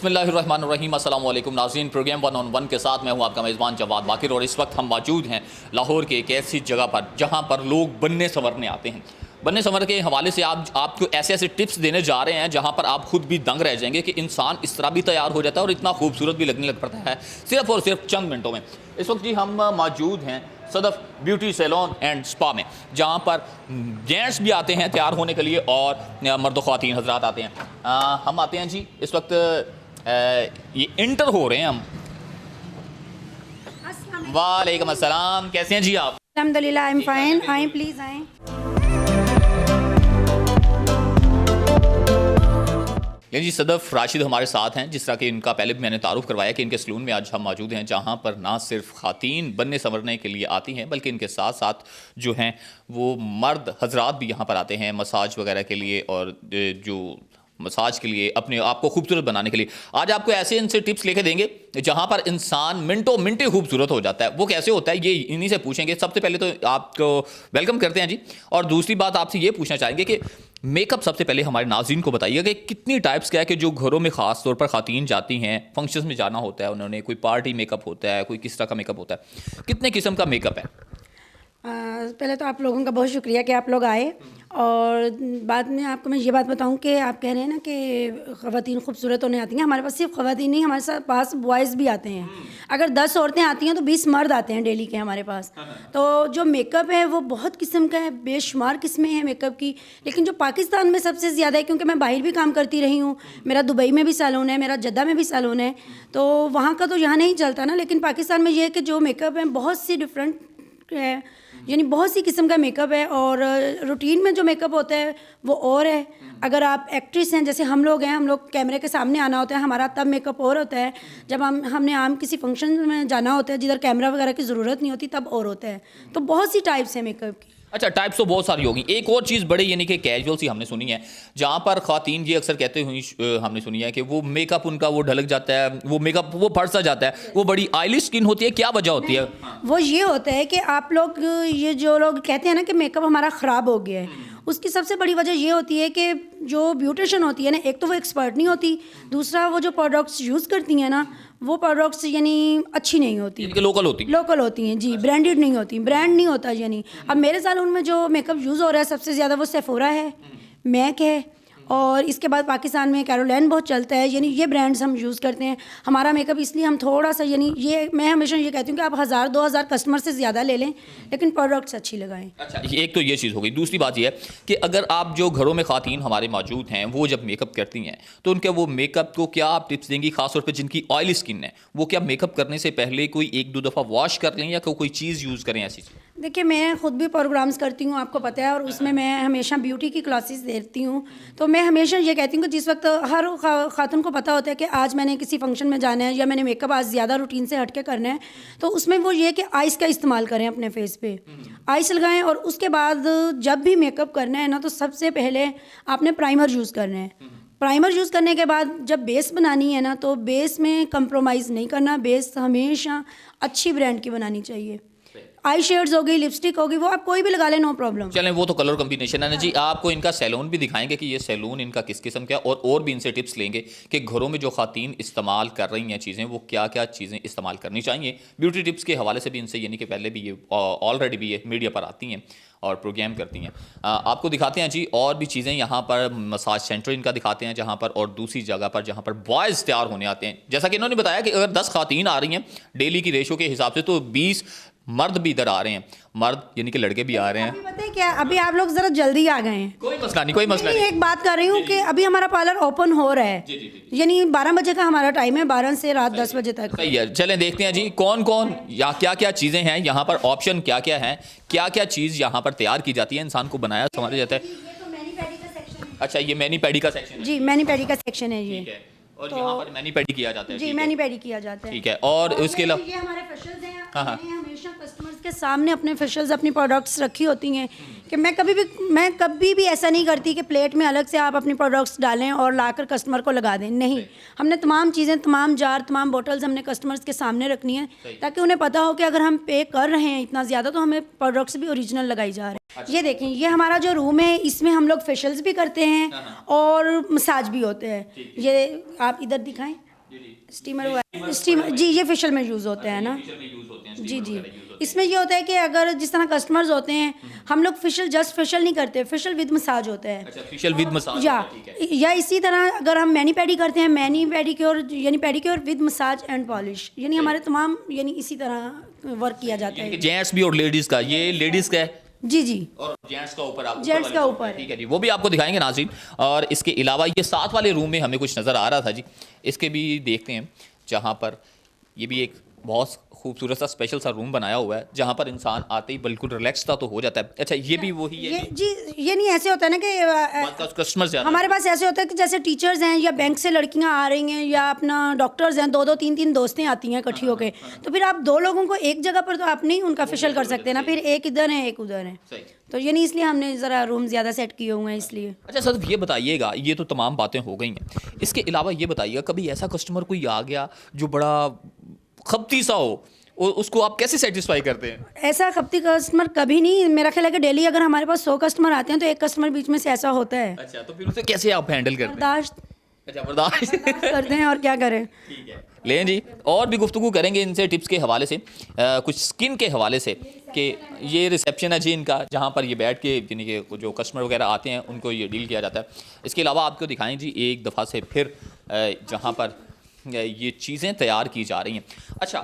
बिस्मिल्लाहिर्रहमानिर्रहीम। अस्सलाम वालेकुम नाज़रीन, प्रोग्राम 1 on 1 के साथ मैं हूं आपका मेज़बान जवाद बाकिर और इस वक्त हम मौजूद हैं लाहौर के एक ऐसी जगह पर जहां पर लोग बनने संवरने आते हैं। बनने संवर के हवाले से आपको ऐसे ऐसे टिप्स देने जा रहे हैं जहां पर आप खुद भी दंग रह जाएंगे कि इंसान इस तरह भी तैयार हो जाता है और इतना खूबसूरत भी लगने लग पड़ता है सिर्फ और सिर्फ चंद मिनटों में। इस वक्त जी हम मौजूद हैं Sadaf beauty salon and spa में, जहाँ पर जेंट्स भी आते हैं तैयार होने के लिए और मर्द ख्वातीन हजरात आते हैं। हम आते हैं जी, इस वक्त ये इंटर हो रहे हैं हम। वालेकुम अस्सलाम, कैसे हैं जी आप? अल्हम्दुलिल्लाह, आई एम फाइन। आए प्लीज़ आए। लेकिन जी सदफ राशिद हमारे साथ हैं, जिस तरह कि इनका पहले भी मैंने तारुफ करवाया कि इनके सलून में आज हम मौजूद हैं जहां पर ना सिर्फ ख़ातीन बनने संवरने के लिए आती हैं बल्कि इनके साथ साथ जो हैं वो मर्द हजरात भी यहाँ पर आते हैं मसाज वगैरह के लिए और जो मसाज के लिए अपने आप को खूबसूरत बनाने के लिए। आज आपको ऐसे इनसे टिप्स लेके देंगे जहां पर इंसान मिनटों मिनटे खूबसूरत हो जाता है। वो कैसे होता है ये इन्हीं से पूछेंगे। सबसे पहले तो आपको वेलकम करते हैं जी, और दूसरी बात आपसे ये पूछना चाहेंगे कि मेकअप सबसे पहले हमारे नाज़रीन को बताइएगा कि कितनी टाइप्स क्या है कि जो घरों में ख़ास तौर पर ख़ातीन जाती हैं, फंक्शंस में जाना होता है उन्होंने, कोई पार्टी मेकअप होता है, कोई किस तरह का मेकअप होता है, कितने किस्म का मेकअप है? पहले तो आप लोगों का बहुत शुक्रिया कि आप लोग आए, और बाद में आपको मैं ये बात बताऊं कि आप कह रहे हैं ना कि ख़वातीन खूबसूरत होने आती हैं। हमारे पास सिर्फ ख़वातीन नहीं, हमारे साथ पास बॉयज़ भी आते हैं। अगर 10 औरतें आती हैं तो 20 मर्द आते हैं डेली के हमारे पास। तो जो मेकअप है वो बहुत किस्म का है, बेशुमार किस्में हैं मेकअप की। लेकिन जो पाकिस्तान में सबसे ज़्यादा है, क्योंकि मैं बाहर भी काम करती रही हूँ, मेरा दुबई में भी सैलून है, मेरा जद्दा में भी सैलून है, तो वहाँ का तो यहाँ नहीं चलता ना। लेकिन पाकिस्तान में ये है कि जो मेकअप है बहुत सी डिफरेंट है, यानी बहुत सी किस्म का मेकअप है। और रूटीन में जो मेकअप होता है वो और है। अगर आप एक्ट्रेस हैं जैसे हम लोग हैं, हम लोग कैमरे के सामने आना होता है, हमारा तब मेकअप और होता है। जब हमने आम किसी फंक्शन में जाना होता है जिधर कैमरा वगैरह की ज़रूरत नहीं होती तब और होता है। तो बहुत सी टाइप्स हैं मेकअप की। अच्छा, टाइप्स तो बहुत सारी होगी। एक और चीज़ बड़े यानी कि कैजुअल सी हमने सुनी है, जहाँ पर ख़वातीन ये अक्सर कहते हुई हमने सुनी है कि वो मेकअप उनका वो ढलक जाता है, वो मेकअप वो फट सा जाता है, वो बड़ी ऑयली स्किन होती है। क्या वजह होती है? वो ये होता है कि आप लोग ये जो लोग कहते हैं ना कि मेकअप हमारा ख़राब हो गया है, उसकी सबसे बड़ी वजह ये होती है कि जो ब्यूटिशियन होती है ना, एक तो वो एक्सपर्ट नहीं होती, दूसरा वो जो प्रोडक्ट्स यूज़ करती हैं ना वो प्रोडक्ट्स यानी अच्छी नहीं होती, लोकल होती हैं जी, ब्रांडेड नहीं होती, ब्रांड नहीं होता। यानी अब मेरे सैलून में जो मेकअप यूज़ हो रहा है सबसे ज़्यादा वो सेफोरा है, मैक है, और इसके बाद पाकिस्तान में कैरोलैन बहुत चलता है। यानी ये ब्रांड्स हम यूज़ करते हैं। हमारा मेकअप इसलिए हम थोड़ा सा यानी ये मैं हमेशा ये कहती हूँ कि आप 1000-2000 कस्टमर से ज़्यादा ले लें लेकिन प्रोडक्ट्स अच्छी लगाएं। अच्छा, एक तो ये चीज़ हो गई। दूसरी बात ये है कि अगर आप जो घरों में ख़वातीन हमारे मौजूद हैं वो जब मेकअप करती हैं तो उनके वो मेकअप को क्या आप टिप्स देंगी, खासतौर पर जिनकी ऑयली स्किन है, वो क्या मेकअप करने से पहले कोई 1-2 दफ़ा वॉश कर लें या कोई चीज़ यूज़ करें ऐसी? देखिए, मैं ख़ुद भी प्रोग्राम्स करती हूँ, आपको पता है, और उसमें मैं हमेशा ब्यूटी की क्लासेस देती हूँ। तो मैं हमेशा ये कहती हूँ कि जिस वक्त हर खातून को पता होता है कि आज मैंने किसी फंक्शन में जाना है या मैंने मेकअप आज ज़्यादा रूटीन से हट के करना है, तो उसमें वो ये कि आइस का इस्तेमाल करें, अपने फेस पे आइस लगाएं। और उसके बाद जब भी मेकअप करना है ना तो सबसे पहले आपने प्राइमर यूज़ करना है। प्राइमर यूज़ करने के बाद जब बेस बनानी है ना तो बेस में कंप्रोमाइज़ नहीं करना, बेस हमेशा अच्छी ब्रांड की बनानी चाहिए। आई शेड्स होगी, लिपस्टिक होगी, वो आप कोई भी लगा लें, नो प्रॉब्लम। चलें, वो तो कलर कॉम्बिनेशन है ना जी। आपको इनका सैलून भी दिखाएंगे कि ये सैलून इनका किस किस्म का है, और भी इनसे टिप्स लेंगे कि घरों में जो ख़वातीन इस्तेमाल कर रही हैं चीज़ें वो क्या क्या चीज़ें इस्तेमाल करनी चाहिए। ब्यूटी टिप्स के हवाले से भी इनसे यानी कि पहले भी ये ऑलरेडी भी ये मीडिया पर आती हैं और प्रोग्राम करती हैं। आपको दिखाते हैं जी और भी चीज़ें। यहाँ पर मसाज सेंटर इनका दिखाते हैं जहाँ पर, और दूसरी जगह पर जहाँ पर बॉयज़ तैयार होने आते हैं। जैसा कि इन्होंने बताया कि अगर 10 ख़वातीन आ रही हैं डेली की रेशो के हिसाब से तो 20 मर्द भी इधर आ रहे हैं, मर्द यानी कि लड़के भी आ रहे हैं। अभी पता है क्या, अभी आप लोग जरा जल्दी आ गए हैं। कोई मसला नहीं, कोई मसला नहीं। एक बात कर रही हूँ कि अभी हमारा पार्लर ओपन हो रहा है, यानी 12 बजे का हमारा टाइम है, 12 से रात 10 बजे तक। सही है, चलें देखते हैं जी कौन कौन या क्या क्या चीज़ें हैं यहाँ पर, ऑप्शन क्या क्या हैं, क्या क्या चीज़ यहाँ पर तैयार की जाती है, इंसान को बनाया समझा जाता है। अच्छा, ये मैनी पैडी का सेक्शन जी, मैनी पैडी का सेक्शन है ये, और यहाँ पर मैनी पैडी किया जाता है जी, मैनी पैडी किया जाता है। ठीक है, और उसके अलावा ये हमारे फेशियल्स हैं। मैंने हमेशा कस्टमर्स के सामने अपने फेशियल्स, अपनी प्रोडक्ट्स रखी होती हैं कि मैं कभी भी ऐसा नहीं करती कि प्लेट में अलग से आप अपनी प्रोडक्ट्स डालें और लाकर कस्टमर को लगा दें। नहीं, हमने तमाम चीज़ें, तमाम जार, तमाम बोटल्स हमने कस्टमर्स के सामने रखनी है ताकि उन्हें पता हो कि अगर हम पे कर रहे हैं इतना ज़्यादा तो हमें प्रोडक्ट्स भी ओरिजिनल लगाई जा रहे हैं। ये देखें, ये हमारा जो रूम है इसमें हम लोग फेशियल्स भी करते हैं और मसाज भी होते हैं। ये आप इधर दिखाएं। स्टीमर हुआ है, स्टीमर जी, ये फेशियल में यूज़ होते हैं ना। जी जी, इसमें ये होता है कि अगर जिस तरह कस्टमर्स होते हैं, हम लोग फेशियल जस्ट फेशियल नहीं करते, फेशियल विद मसाज होता है। अच्छा, फेशियल विद मसाज, या इसी तरह अगर हम मैनी पेडी करते हैं, मैनी पेडिक्योर यानी pedicure with massage and polish, यानी हमारे तमाम यानी इसी तरह वर्क किया जाता है। जेंट्स भी और लेडीज का, ये लेडीज का है जी जी, और जेंट्स का ऊपर, आप जेंट्स का ऊपर, ठीक है जी, वो भी आपको दिखाएंगे नाज़रीन। और इसके अलावा ये साथ वाले रूम में हमें कुछ नज़र आ रहा था जी, इसके भी देखते हैं, जहाँ पर ये भी एक बहुत खूबसूरत सा स्पेशल सा रूम बनाया हुआ है, जहाँ पर इंसान आते ही बिल्कुल रिलैक्स सा तो हो जाता है। अच्छा, ये भी वही है जी, ये नहीं ऐसे होता है ना कि कस्टमर्स हमारे पास ऐसे होता है कि जैसे टीचर्स हैं या बैंक से लड़कियां आ रही हैं या अपना डॉक्टर्स हैं, दो दो तीन तीन दोस्तें आती हैं इकट्ठी होके, तो फिर आप दो लोगों को एक जगह पर तो आप नहीं उनका फेशियल कर सकते ना, फिर एक इधर है एक उधर है, तो ये नहीं, इसलिए हमने ज़रा रूम ज़्यादा सेट किए हुए हैं इसलिए। अच्छा सर, ये बताइएगा, ये तो तमाम बातें हो गई हैं, इसके अलावा ये बताइएगा, कभी ऐसा कस्टमर कोई आ गया जो बड़ा खपती सा हो, उसको आप कैसे सेटिस्फाई करते हैं? ऐसा खपती कस्टमर कभी नहीं, मेरा ख्याल है कि डेली अगर हमारे पास 100 कस्टमर आते हैं तो एक कस्टमर बीच में से ऐसा होता है। अच्छा, तो फिर उसे कैसे आप हैंडल करते हैं? बर्दाश्त करते हैं और क्या करें। ठीक है, लें जी, और भी गुफ्तगू करेंगे इनसे टिप्स के हवाले से, कुछ स्किन के हवाले से, कि ये रिसेप्शन है जी इनका, जहाँ पर ये बैठ के यानी कि जो कस्टमर वगैरह आते हैं उनको ये डील किया जाता है। इसके अलावा आपको दिखाएं जी एक दफ़ा से फिर जहाँ पर ये चीज़ें तैयार की जा रही हैं। अच्छा,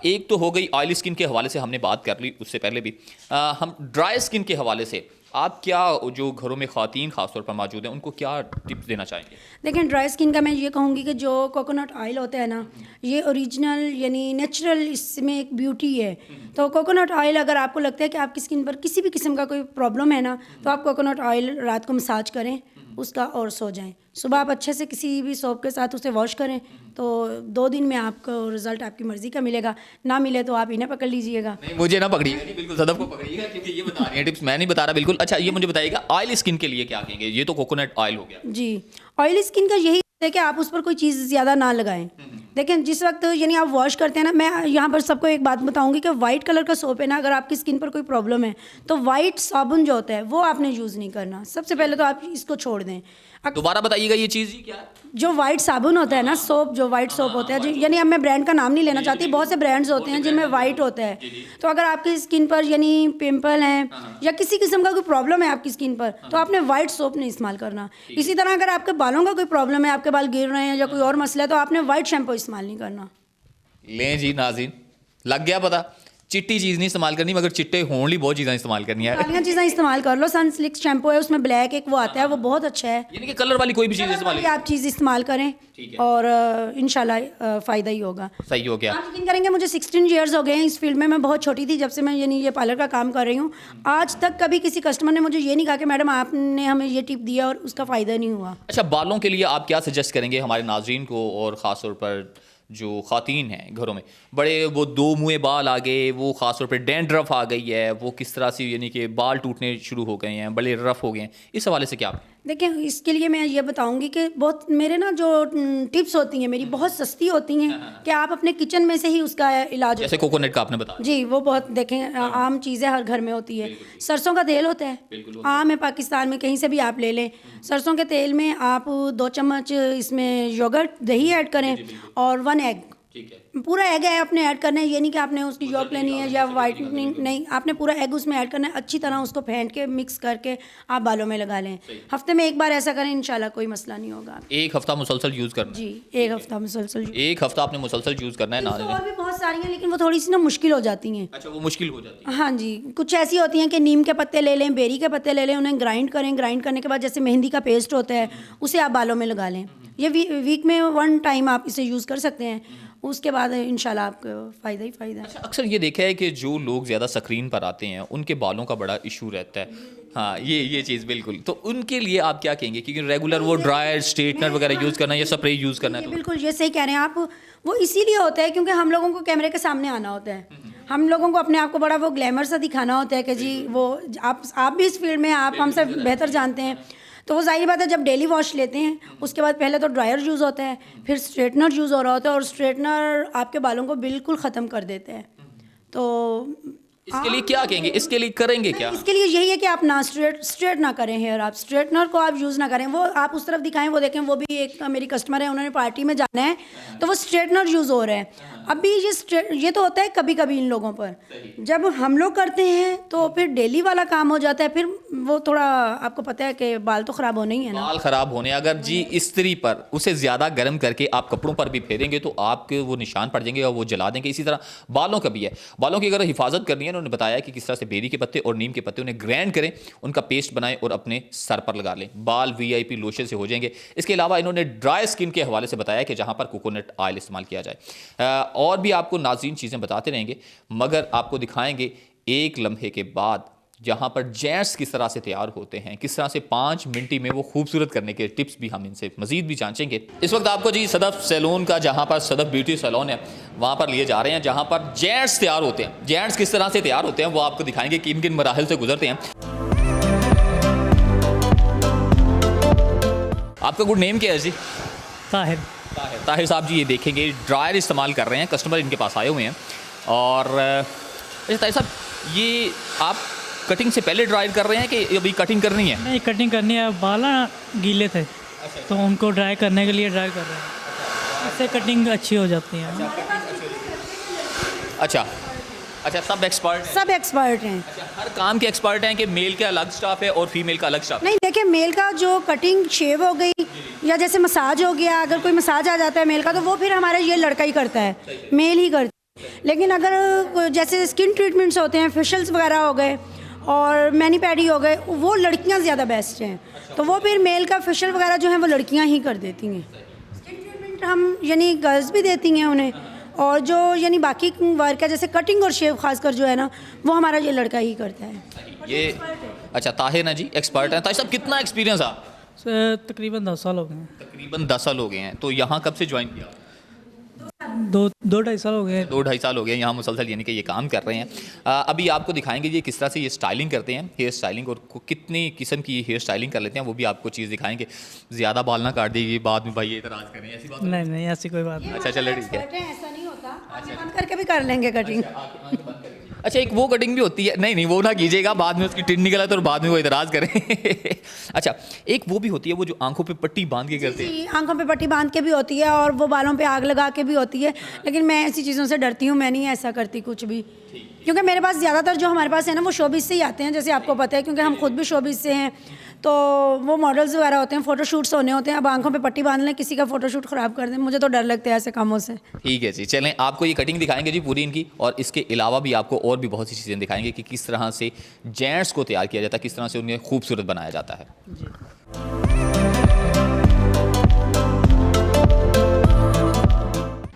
एक तो हो गई ऑयली स्किन के हवाले से, हमने बात कर ली, उससे पहले भी हम ड्राई स्किन के हवाले से आप क्या, जो घरों में ख़वातीन ख़ासतौर पर मौजूद हैं, उनको क्या टिप्स देना चाहेंगे? लेकिन ड्राई स्किन का मैं ये कहूँगी कि जो कोकोनट ऑयल होता है ना, ये ओरिजिनल यानी नेचुरल, इसमें एक ब्यूटी है। तो कोकोनट ऑयल अगर आपको लगता है कि आपकी स्किन पर किसी भी किस्म का कोई प्रॉब्लम है ना, तो आप कोकोनट ऑयल रात को मसाज करें उसका और सो जाएं। सुबह आप अच्छे से किसी भी सोप के साथ उसे वॉश करें, तो 2 दिन में आपको रिजल्ट आपकी मर्ज़ी का मिलेगा, ना मिले तो आप इन्हें पकड़ लीजिएगा। नहीं, मुझे ना पकड़िएगा जी, बिल्कुल सदफ को पकड़िएगा, क्योंकि ये बता रही है टिप्स, मैं नहीं बता रहा बिल्कुल। अच्छा, ये मुझे बताइएगा ऑयली स्किन के लिए क्या कहेंगे? ये तो कोकोनट ऑयल हो गया जी। ऑयली स्किन का यही है कि आप उस पर कोई चीज़ ज़्यादा ना लगाएं। लेकिन जिस वक्त यानी आप वॉश करते हैं ना, मैं यहाँ पर सबको एक बात बताऊंगी कि वाइट कलर का सोप है ना, अगर आपकी स्किन पर कोई प्रॉब्लम है तो वाइट साबुन जो होता है वो आपने यूज़ नहीं करना। सबसे पहले तो आप इसको छोड़ दें। दोबारा बताइएगा ये चीज़ क्या है? जो वाइट साबुन होता है ना, सोप, जो वाइट सोप होता है, यानी अब मैं ब्रांड का नाम नहीं लेना चाहती, बहुत से ब्रांड्स होते हैं जिनमें वाइट होता है। तो अगर आपकी स्किन पर यानी पिंपल हैं या किसी किस्म का कोई प्रॉब्लम है आपकी स्किन पर, तो आपने वाइट सोप नहीं इस्तेमाल करना। इसी तरह अगर आपके बालों का कोई प्रॉब्लम है, आपके बाल गिर रहे हैं या कोई और मसला है, तो आपने वाइट शैम्पू इस्तेमाल नहीं करना। लें जी नाज़रीन, लग गया पता, चिट्टी चीज़ नहीं इस्तेमाल करनी, मगर चिट्टे होने ली बहुत चीज़ें इस्तेमाल करनी है। कालियाँ चीज़ें इस्तेमाल कर लो। सनसिल्क शैम्पू है, उसमें ब्लैक एक वो आता है, वो बहुत अच्छा है। यानी कि कलर वाली कोई भी चीज़ इस्तेमाल आप चीज़ इस्तेमाल करें और इंशाल्लाह फ़ायदा ही होगा। सही हो गया। आप यकीन करेंगे, मुझे 16 ईयर्स हो गए हैं इस फील्ड में। मैं बहुत छोटी थी जब से मैं यानी ये पार्लर का काम कर रही हूँ। आज तक कभी किसी कस्टमर ने मुझे ये नहीं कहा कि मैडम आपने हमें ये टिप दिया और उसका फ़ायदा नहीं हुआ। अच्छा, बालों के लिए आप क्या सजेस्ट करेंगे हमारे नाज़रीन को, और ख़ास तौर पर जो ख़वातीन हैं घरों में, बड़े वो 2 मुँहे बाल आ गए, वो ख़ास तौर पर डैंड्रफ आ गई है, वो किस तरह से यानी कि बाल टूटने शुरू हो गए हैं, बड़े रफ हो गए हैं, इस हवाले से क्या? देखिए, इसके लिए मैं ये बताऊंगी कि बहुत मेरे ना जो टिप्स होती हैं मेरी बहुत सस्ती होती हैं कि आप अपने किचन में से ही उसका इलाज, जैसे कोकोनट का आपने बताया जी, वो बहुत देखें आम चीज़ है, हर घर में होती है। सरसों का तेल होता है, आम है पाकिस्तान में, कहीं से भी आप ले लें। सरसों के तेल में आप 2 चम्मच इसमें योगर्ट, दही ऐड करें और 1 एग, पूरा एग है आपने ऐड करना है। ये नहीं कि आपने उसकी यॉक लेनी है या वाइटनिंग, नहीं, आपने पूरा एग उसमें ऐड करना है। अच्छी तरह उसको फेंट के मिक्स करके आप बालों में लगा लें। हफ्ते में 1 बार ऐसा करें, इंशाल्लाह कोई मसला नहीं होगा। 1 हफ्ता मुसलसल यूज़ करना जी, 1 हफ्ता मुसलसल, 1 हफ्ता आपने मुसलसल यूज़ करना है ना। और भी बहुत सारी हैं लेकिन वो थोड़ी सी ना मुश्किल हो जाती हैं। अच्छा, वो मुश्किल हो जाती है। हाँ जी, कुछ ऐसी होती हैं कि नीम के पत्ते ले लें, बेरी के पत्ते ले लें, उन्हें ग्राइंड करें। ग्राइंड करने के बाद जैसे मेहंदी का पेस्ट होता है, उसे आप बालों में लगा लें। ये वीक में 1 टाइम आप इसे यूज़ कर सकते हैं, उसके बाद इंशाल्लाह आपको फ़ायदा ही फ़ायदा है। अच्छा, अक्सर ये देखा है कि जो लोग ज़्यादा स्क्रीन पर आते हैं उनके बालों का बड़ा इशू रहता है। हाँ, ये चीज़ बिल्कुल, तो उनके लिए आप क्या कहेंगे? क्योंकि रेगुलर वो ड्रायर, स्ट्रेटनर वगैरह यूज़ करना या स्प्रे यूज़ करना है, बिल्कुल ये सही कह रहे हैं आप। वो इसीलिए होता है क्योंकि हम लोगों को कैमरे के सामने आना होता है, हम लोगों को अपने आप को बड़ा वो ग्लैमर सा दिखाना होता है कि जी वो आप भी इस फील्ड में, आप हमसे बेहतर जानते हैं। तो वो जाहिर बात है, जब डेली वॉश लेते हैं उसके बाद पहले तो ड्रायर यूज़ होता है, फिर स्ट्रेटनर यूज़ हो रहा होता है, और स्ट्रेटनर आपके बालों को बिल्कुल ख़त्म कर देते हैं। तो इसके लिए क्या कहेंगे, इसके लिए करेंगे क्या? इसके लिए यही है कि आप ना स्ट्रेट ना करें हेयर, आप स्ट्रेटनर को आप यूज़ ना करें, वो आप उस तरफ दिखाएं, वो देखें, वो भी एक मेरी कस्टमर है, उन्होंने पार्टी में जाना है तो वो स्ट्रेटनर यूज़ हो रहा है। अभी ये तो होता है कभी कभी इन लोगों पर, जब हम लोग करते हैं तो फिर डेली वाला काम हो जाता है, फिर वो थोड़ा आपको पता है कि बाल तो ख़राब होने ही है ना। बाल ख़राब होने, अगर जी इस्त्री पर उसे ज़्यादा गर्म करके आप कपड़ों पर भी फेरेंगे तो आपके वो निशान पड़ जाएंगे और वो जला देंगे। इसी तरह बालों का भी है, बालों की अगर हिफाजत करनी है, उन्होंने बताया कि किस तरह से बेरी के पत्ते और नीम के पत्ते उन्हें ग्राइंड करें, उनका पेस्ट बनाएं और अपने सर पर लगा लें, बाल VIP लोशन से हो जाएंगे। इसके अलावा इन्होंने ड्राई स्किन के हवाले से बताया कि जहाँ पर कोकोनट ऑयल इस्तेमाल किया जाए। और भी आपको नाज़रीन चीज़ें बताते रहेंगे, मगर आपको दिखाएंगे एक लम्हे के बाद जहाँ पर जेंट्स किस तरह से तैयार होते हैं, किस तरह से 5 मिनट में वो खूबसूरत करने के टिप्स भी हम इनसे मजीद भी जांचेंगे। इस वक्त आपको जी सदफ सैलून का, जहाँ पर सदफ ब्यूटी सैलून है, वहाँ पर लिए जा रहे हैं जहाँ पर जेंट्स तैयार होते हैं। जेंट्स किस तरह से तैयार होते हैं वो आपको दिखाएंगे, किन किन मराहल से गुजरते हैं। आपका गुड नेम क्या है जी? ताहिर। ताहिर साहब जी, ये देखेंगे ड्रायर इस्तेमाल कर रहे हैं, कस्टमर इनके पास आए हुए हैं। और ताहिर साहब, ये आप कटिंग से पहले ड्राई कर रहे हैं कि अभी कटिंग करनी है? नहीं, कटिंग करनी है, बाल ना गीले थे तो उनको ड्राई करने के लिए ड्राई कर रहे हैं, इससे कटिंग अच्छी हो जाती है। अच्छा, सब एक्सपर्ट हैं? सब एक्सपर्ट हैं। हर काम के एक्सपर्ट हैं कि मेल का अलग स्टाफ है और फीमेल का अलग स्टाफ? नहीं, देखिए, मेल का जो कटिंग शेव हो गई या जैसे मसाज हो गया, अगर कोई मसाज आ जाता है मेल का तो वो फिर हमारा ये लड़का ही करता है, मेल ही करता है। लेकिन अगर जैसे स्किन ट्रीटमेंट्स होते हैं, फेशियल्स वगैरह हो गए और मैनी पैडी हो गए, वो लड़कियां ज़्यादा बेस्ट हैं, तो वो फिर मेल का फेशियल वगैरह जो है वो लड़कियां ही कर देती हैं। स्किन ट्रीटमेंट हम यानी गर्ल्स भी देती हैं उन्हें, और जो यानी बाकी वर्क है जैसे कटिंग और शेव खासकर जो है ना, वो हमारा ये लड़का ही करता है। ये अच्छा, ताहिर ना जी एक्सपर्ट हैं। ताहिर साहब, कितना एक्सपीरियंस आप? तकरीबन 10 साल हो गए हैं। तकरीबन 10 साल हो गए हैं। तो यहाँ कब से ज्वाइन किया? 2-2.5 साल हो गए। 2-2.5 साल हो गए यहाँ मुसलसल यानी कि ये काम कर रहे हैं। अभी आपको दिखाएंगे ये किस तरह से ये स्टाइलिंग करते हैं, हेयर स्टाइलिंग, और कितनी किस्म की हेयर स्टाइलिंग कर लेते हैं, वो भी आपको चीज़ दिखाएंगे। ज़्यादा बाल ना काट देगी बाद में भाई ये इतराज़ करें, ऐसी बात नहीं, ऐसी कोई बात नहीं। अच्छा, चलो ठीक है, ऐसा नहीं होता, बंद करके भी कर लेंगे कटिंग। अच्छा, एक वो कटिंग भी होती है, नहीं वो ना कीजिएगा, बाद में उसकी टिन निकला तो बाद में वो इतराज़ करें। अच्छा, एक वो भी होती है, वो जो आंखों पे पट्टी बांध के करते हैं। आंखों पे पट्टी बांध के भी होती है और वो बालों पे आग लगा के भी होती है, लेकिन मैं ऐसी चीज़ों से डरती हूँ, मैं नहीं ऐसा करती कुछ भी, क्योंकि मेरे पास ज़्यादातर जो हमारे पास है ना वो शोबिस से ही आते हैं, जैसे आपको पता है, क्योंकि हम खुद भी शोबिस से हैं, तो वो मॉडल्स वगैरह होते हैं, फ़ोटोशूट्स होने होते हैं। अब आंखों पे पट्टी बांध लें, किसी का फ़ोटोशूट ख़राब कर दें, मुझे तो डर लगता है ऐसे कामों से। ठीक है जी, चलें आपको ये कटिंग दिखाएंगे जी पूरी इनकी, और इसके अलावा भी आपको और भी बहुत सी चीज़ें दिखाएंगे कि किस तरह से जेंट्स को तैयार किया जाता है, किस तरह से उन्हें खूबसूरत बनाया जाता है।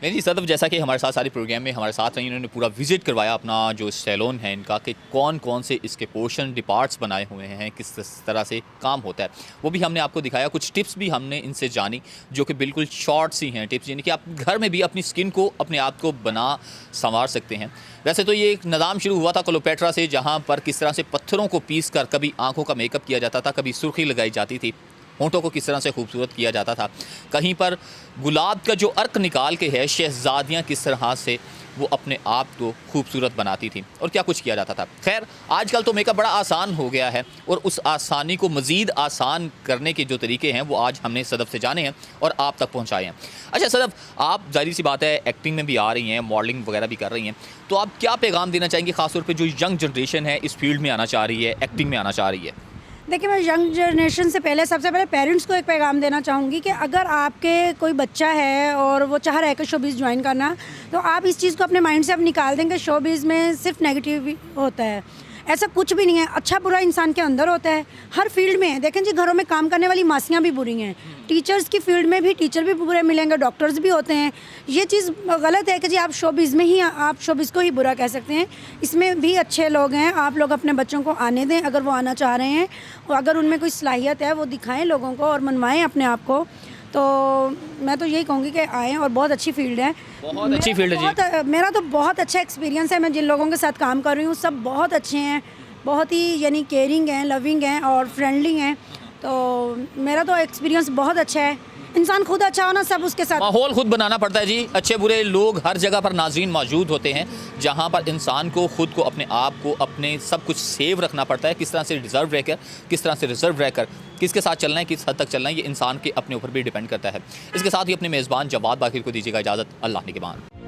नहीं जी, सदफ जैसा कि हमारे साथ सारी प्रोग्राम में हमारे साथ रही, इन्होंने पूरा विजिट करवाया अपना जो सैलून है इनका, कि कौन कौन से इसके पोर्शन डिपार्ट्स बनाए हुए हैं, किस तरह से काम होता है, वो भी हमने आपको दिखाया। कुछ टिप्स भी हमने इनसे जानी जो कि बिल्कुल शॉर्ट सी हैं टिप्स, यानी कि आप घर में भी अपनी स्किन को, अपने आप को बना संवार सकते हैं। वैसे तो ये एक निज़ाम शुरू हुआ था क्लोपेट्रा से, जहाँ पर किस तरह से पत्थरों को पीस कर कभी आँखों का मेकअप किया जाता था, कभी सुर्खी लगाई जाती थी, होंठों को किस तरह से खूबसूरत किया जाता था, कहीं पर गुलाब का जो अर्क निकाल के है, शहजादियाँ किस तरह से वो अपने आप को खूबसूरत बनाती थी, और क्या कुछ किया जाता था। खैर, आजकल तो मेकअप बड़ा आसान हो गया है, और उस आसानी को मज़ीद आसान करने के जो तरीके हैं वो आज हमने सदफ से जाने हैं और आप तक पहुंचाए हैं। अच्छा सदफ, आप जाहिर सी बात है एक्टिंग में भी आ रही हैं, मॉडलिंग वगैरह भी कर रही हैं, तो आप क्या पैगाम देना चाहेंगे ख़ासतौर पर जो यंग जनरेशन है इस फील्ड में आना चाह रही है, एक्टिंग में आना चाह रही है? देखिए, मैं यंग जनरेशन से पहले सबसे पहले पेरेंट्स को एक पैगाम देना चाहूँगी कि अगर आपके कोई बच्चा है और वो चाह रहा है कि शोबिज़ ज्वाइन करना, तो आप इस चीज़ को अपने माइंड से अब निकाल दें कि शोबिज़ में सिर्फ नेगेटिव होता है। ऐसा कुछ भी नहीं है, अच्छा बुरा इंसान के अंदर होता है, हर फील्ड में है। देखें जी, घरों में काम करने वाली मासियाँ भी बुरी हैं, टीचर्स की फील्ड में भी टीचर भी बुरे मिलेंगे, डॉक्टर्स भी होते हैं। ये चीज़ गलत है कि जी आप शोबिज़ में ही, आप शोबिज़ को ही बुरा कह सकते हैं। इसमें भी अच्छे लोग हैं, आप लोग अपने बच्चों को आने दें, अगर वो आना चाह रहे हैं, और अगर उनमें कोई सलाहियत है वो दिखाएं लोगों को और मनवाएं अपने आप को। तो मैं तो यही कहूँगी कि आएँ, और बहुत अच्छी फील्ड है, बहुत अच्छी फील्ड है जी। मेरा तो बहुत अच्छा एक्सपीरियंस है, मैं जिन लोगों के साथ काम कर रही हूँ सब बहुत अच्छे हैं, बहुत ही यानी केयरिंग हैं, लविंग हैं और फ्रेंडली हैं, तो मेरा तो एक्सपीरियंस बहुत अच्छा है। इंसान खुद अच्छा हो ना, सब उसके साथ। माहौल खुद बनाना पड़ता है जी। अच्छे बुरे लोग हर जगह पर नाज़रीन मौजूद होते हैं, जहाँ पर इंसान को खुद को, अपने आप को, अपने सब कुछ सेव रखना पड़ता है। किस तरह से डिज़र्व रहकर, किस तरह से रिजर्व रहकर, किसके साथ चलना है, किस हद तक चलना है, ये इंसान के अपने ऊपर भी डिपेंड करता है। इसके साथ ही अपने मेज़बान जवाद बाकिर को दीजिएगा इजाज़त। अल्लाह निगहबान।